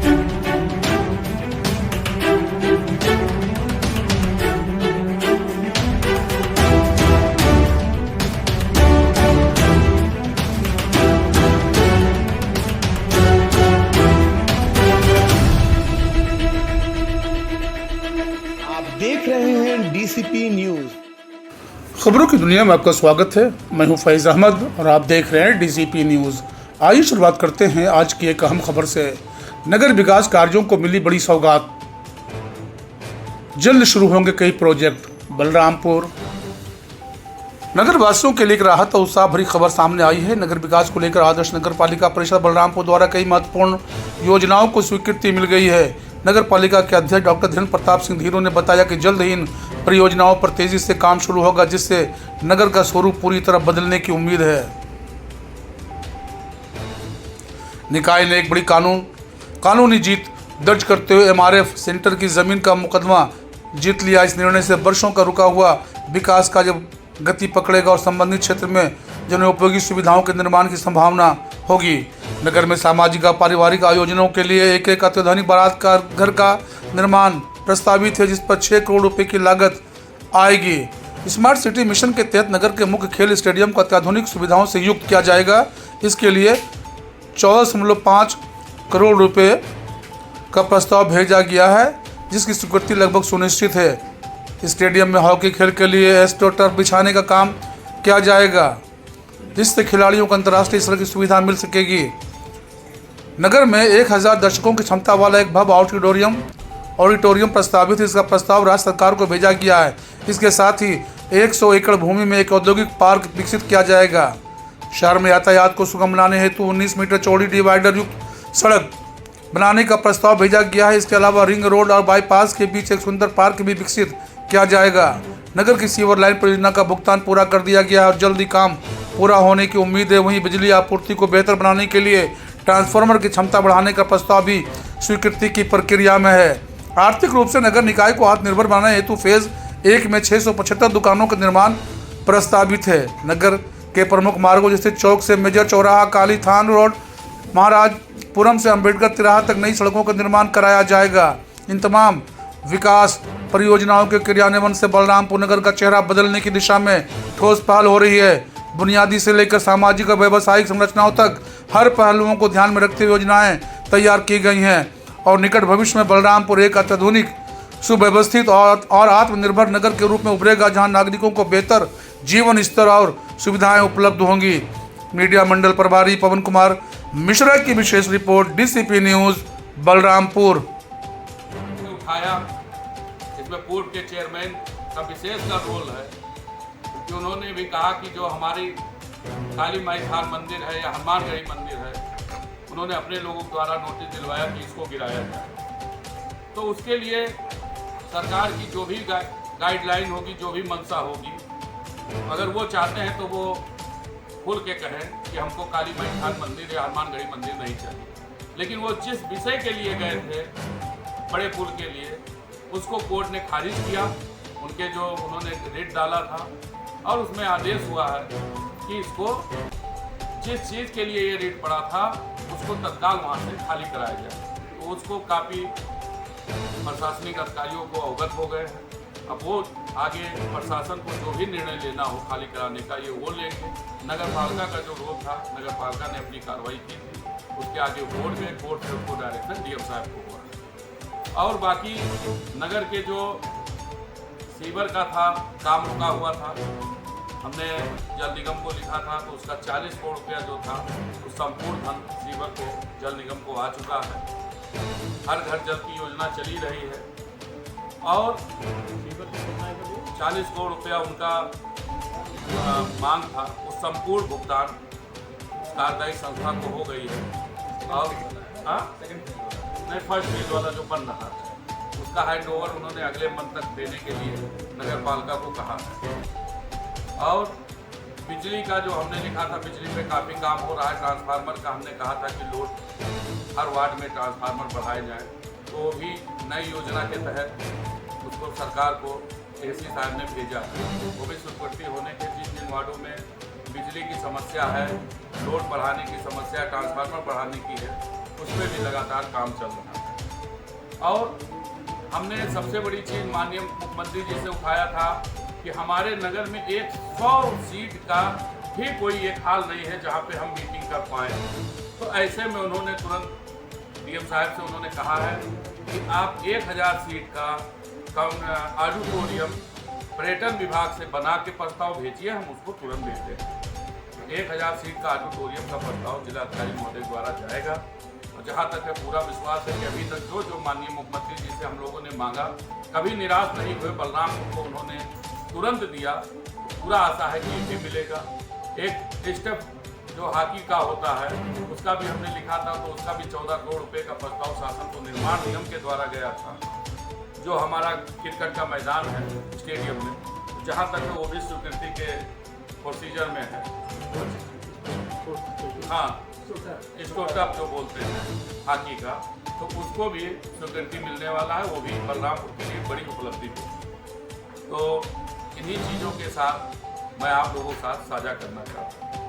देख रहे हैं डीसीपी न्यूज। खबरों की दुनिया में आपका स्वागत है। मैं हूं फैज़ अहमद और आप देख रहे हैं डीसीपी न्यूज। आइए शुरुआत करते हैं आज की एक अहम खबर से। नगर विकास कार्यों को मिली बड़ी सौगात, जल्द शुरू होंगे कई प्रोजेक्ट। बलरामपुर नगर वासियों के लिए एक राहत और उत्साह भरी खबर सामने आई है। नगर विकास को लेकर आदर्श नगर पालिका परिषद बलरामपुर द्वारा कई महत्वपूर्ण योजनाओं को स्वीकृति मिल गई है। नगर पालिका के अध्यक्ष डॉक्टर धीरेन्द्र प्रताप सिंह धीरो ने बताया कि जल्द ही इन परियोजनाओं पर तेजी से काम शुरू होगा, जिससे नगर का स्वरूप पूरी तरह बदलने की उम्मीद है। निकाय ने एक बड़ी कानूनी जीत दर्ज करते हुए एमआरएफ सेंटर की जमीन का मुकदमा जीत लिया। इस निर्णय से वर्षों का रुका हुआ विकास का जब गति पकड़ेगा और संबंधित क्षेत्र में जनोपयोगी सुविधाओं के निर्माण की संभावना होगी। नगर में सामाजिक और पारिवारिक आयोजनों के लिए एक अत्याधुनिक बारात का घर का निर्माण प्रस्तावित है, जिस पर 6 करोड़ रुपए की लागत आएगी। स्मार्ट सिटी मिशन के तहत नगर के मुख्य खेल स्टेडियम को अत्याधुनिक सुविधाओं से युक्त किया जाएगा। इसके लिए 14.5 करोड़ रुपए का प्रस्ताव भेजा गया है, जिसकी स्वीकृति लगभग सुनिश्चित है। स्टेडियम में हॉकी खेल के लिए एस्ट्रोटर्फ बिछाने का काम किया जाएगा, जिससे खिलाड़ियों को अंतर्राष्ट्रीय स्तर की सुविधा मिल सकेगी। नगर में 1000 दर्शकों की क्षमता वाला एक भव्य ऑडिटोरियम प्रस्तावित है। इसका प्रस्ताव राज्य सरकार को भेजा गया है। इसके साथ ही 100 एकड़ भूमि में एक औद्योगिक पार्क विकसित किया जाएगा। शहर में यातायात को सुगम बनाने हेतु 19 मीटर चौड़ी डिवाइडर युक्त सड़क बनाने का प्रस्ताव भेजा गया है। इसके अलावा रिंग रोड और बाईपास के बीच एक सुंदर पार्क भी विकसित किया जाएगा। नगर की सीवर लाइन परियोजना का भुगतान पूरा कर दिया गया है और जल्द ही काम पूरा होने की उम्मीद है। वहीं बिजली आपूर्ति को बेहतर बनाने के लिए ट्रांसफार्मर की क्षमता बढ़ाने का प्रस्ताव भी स्वीकृति की प्रक्रिया में है। आर्थिक रूप से नगर निकाय को आत्मनिर्भर बनाने हेतु फेज 1 में 675 दुकानों का निर्माण प्रस्तावित है। नगर के प्रमुख मार्गों जैसे चौक से मेजर चौराहा, काली थान रोड, महाराजपुरम से अंबेडकर तिराहा तक नई सड़कों का निर्माण कराया जाएगा। इन तमाम विकास परियोजनाओं के क्रियान्वयन से बलरामपुर नगर का चेहरा बदलने की दिशा में ठोस पहल हो रही है। बुनियादी से लेकर सामाजिक और व्यावसायिक संरचनाओं तक हर पहलुओं को ध्यान में रखते हुए योजनाएं तैयार की गई हैं और निकट भविष्य में बलरामपुर एक अत्याधुनिक, सुव्यवस्थित और आत्मनिर्भर नगर के रूप में उभरेगा, जहां नागरिकों को बेहतर जीवन स्तर और सुविधाएं उपलब्ध होंगी। मीडिया मंडल प्रभारी पवन कुमार मिश्रा की विशेष रिपोर्ट, डीसीपी न्यूज बलरामपुर। इसमें पूर्व के चेयरमैन का विशेष का रोल है कि उन्होंने भी कहा कि जो हमारी काली माई थान मंदिर है या हनुमानगढ़ी मंदिर है, उन्होंने अपने लोगों द्वारा नोटिस दिलवाया कि इसको गिराया जाए। तो उसके लिए सरकार की जो भी गाइडलाइन होगी, जो भी मंशा होगी, अगर वो चाहते हैं तो वो खुल के कहें कि हमको काली माई थान मंदिर या हनुमानगढ़ी मंदिर नहीं चाहिए। लेकिन वो जिस विषय के लिए गए थे, बड़े पुल के लिए, उसको कोर्ट ने खारिज किया। उनके जो उन्होंने रेट डाला था और उसमें आदेश हुआ है कि इसको जिस चीज़ के लिए ये रेट पड़ा था उसको तत्काल वहाँ से खाली कराया जाए। तो उसको काफ़ी प्रशासनिक अधिकारियों को अवगत हो गए हैं। अब वो आगे प्रशासन को जो भी निर्णय लेना हो खाली कराने का, ये वो लेंगे। नगर पालिका का जो रोल था, नगर पालिका ने अपनी कार्रवाई की थी, उसके आगे कोर्ट में, कोर्ट से उसको डायरेक्शन डीएम साहब को हुआ। और बाकी नगर के जो सीवर का था, काम रुका हुआ था, हमने जल निगम को लिखा था, तो उसका 40 करोड़ रुपया जो था, उस संपूर्ण धन सीवर को जल निगम को आ चुका है। हर घर जल की योजना चली रही है और 40 करोड़ रुपया उनका मांग था, उस संपूर्ण भुगतान कार्यदायी संस्था को हो गई है। और नहीं, फर्स्ट फेज वाला जो बन रहा है उसका हैंड ओवर उन्होंने अगले मंथ तक देने के लिए नगर पालिका को कहा है। और बिजली का जो हमने लिखा था, बिजली पे काफ़ी काम हो रहा है। ट्रांसफार्मर का हमने कहा था कि लोड हर वार्ड में ट्रांसफार्मर बढ़ाए जाएं, तो भी नई योजना के तहत उसको सरकार को एसी साहब ने भेजा है। वो भी स्वीकृति होने के जिन वार्डों में बिजली की समस्या है, लोड बढ़ाने की समस्या, ट्रांसफार्मर बढ़ाने की है, उसमें भी लगातार काम चल रहा है। और हमने सबसे बड़ी चीज़ माननीय मुख्यमंत्री जी से उठाया था कि हमारे नगर में 100 सीट का भी कोई एक हाल नहीं है जहाँ पे हम मीटिंग कर पाएँ। तो ऐसे में उन्होंने तुरंत डीएम साहब से उन्होंने कहा है कि आप 1000 सीट का ऑडिटोरियम पर्यटन विभाग से बना के प्रस्ताव भेजिए, हम उसको तुरंत भेज देंगे। 1000 सीट का ऑडिटोरियम का प्रस्ताव जिलाधिकारी महोदय द्वारा जाएगा। और जहाँ तक है पूरा विश्वास है कि अभी तक जो माननीय मुख्यमंत्री जी से हम लोगों ने मांगा, कभी निराश नहीं हुए। बलरामपुर को उन्होंने तुरंत दिया, पूरा आशा है कि ये मिलेगा। एक स्टेप जो हॉकी का होता है उसका भी हमने लिखा था, तो उसका भी 14 करोड़ रुपए का प्रस्ताव शासन को निर्माण निगम के द्वारा गया था। जो हमारा क्रिकेट का मैदान है स्टेडियम में, जहाँ तक वो भी स्वीकृति के प्रोसीजर में है। हाँ, इसको टप जो बोलते हैं हॉकी का, तो उसको भी स्वीकृति मिलने वाला है। वो भी बलरामपुर के लिए बड़ी उपलब्धि है। तो इन्हीं चीज़ों के साथ मैं आप लोगों के साथ साझा करना चाहता हूँ।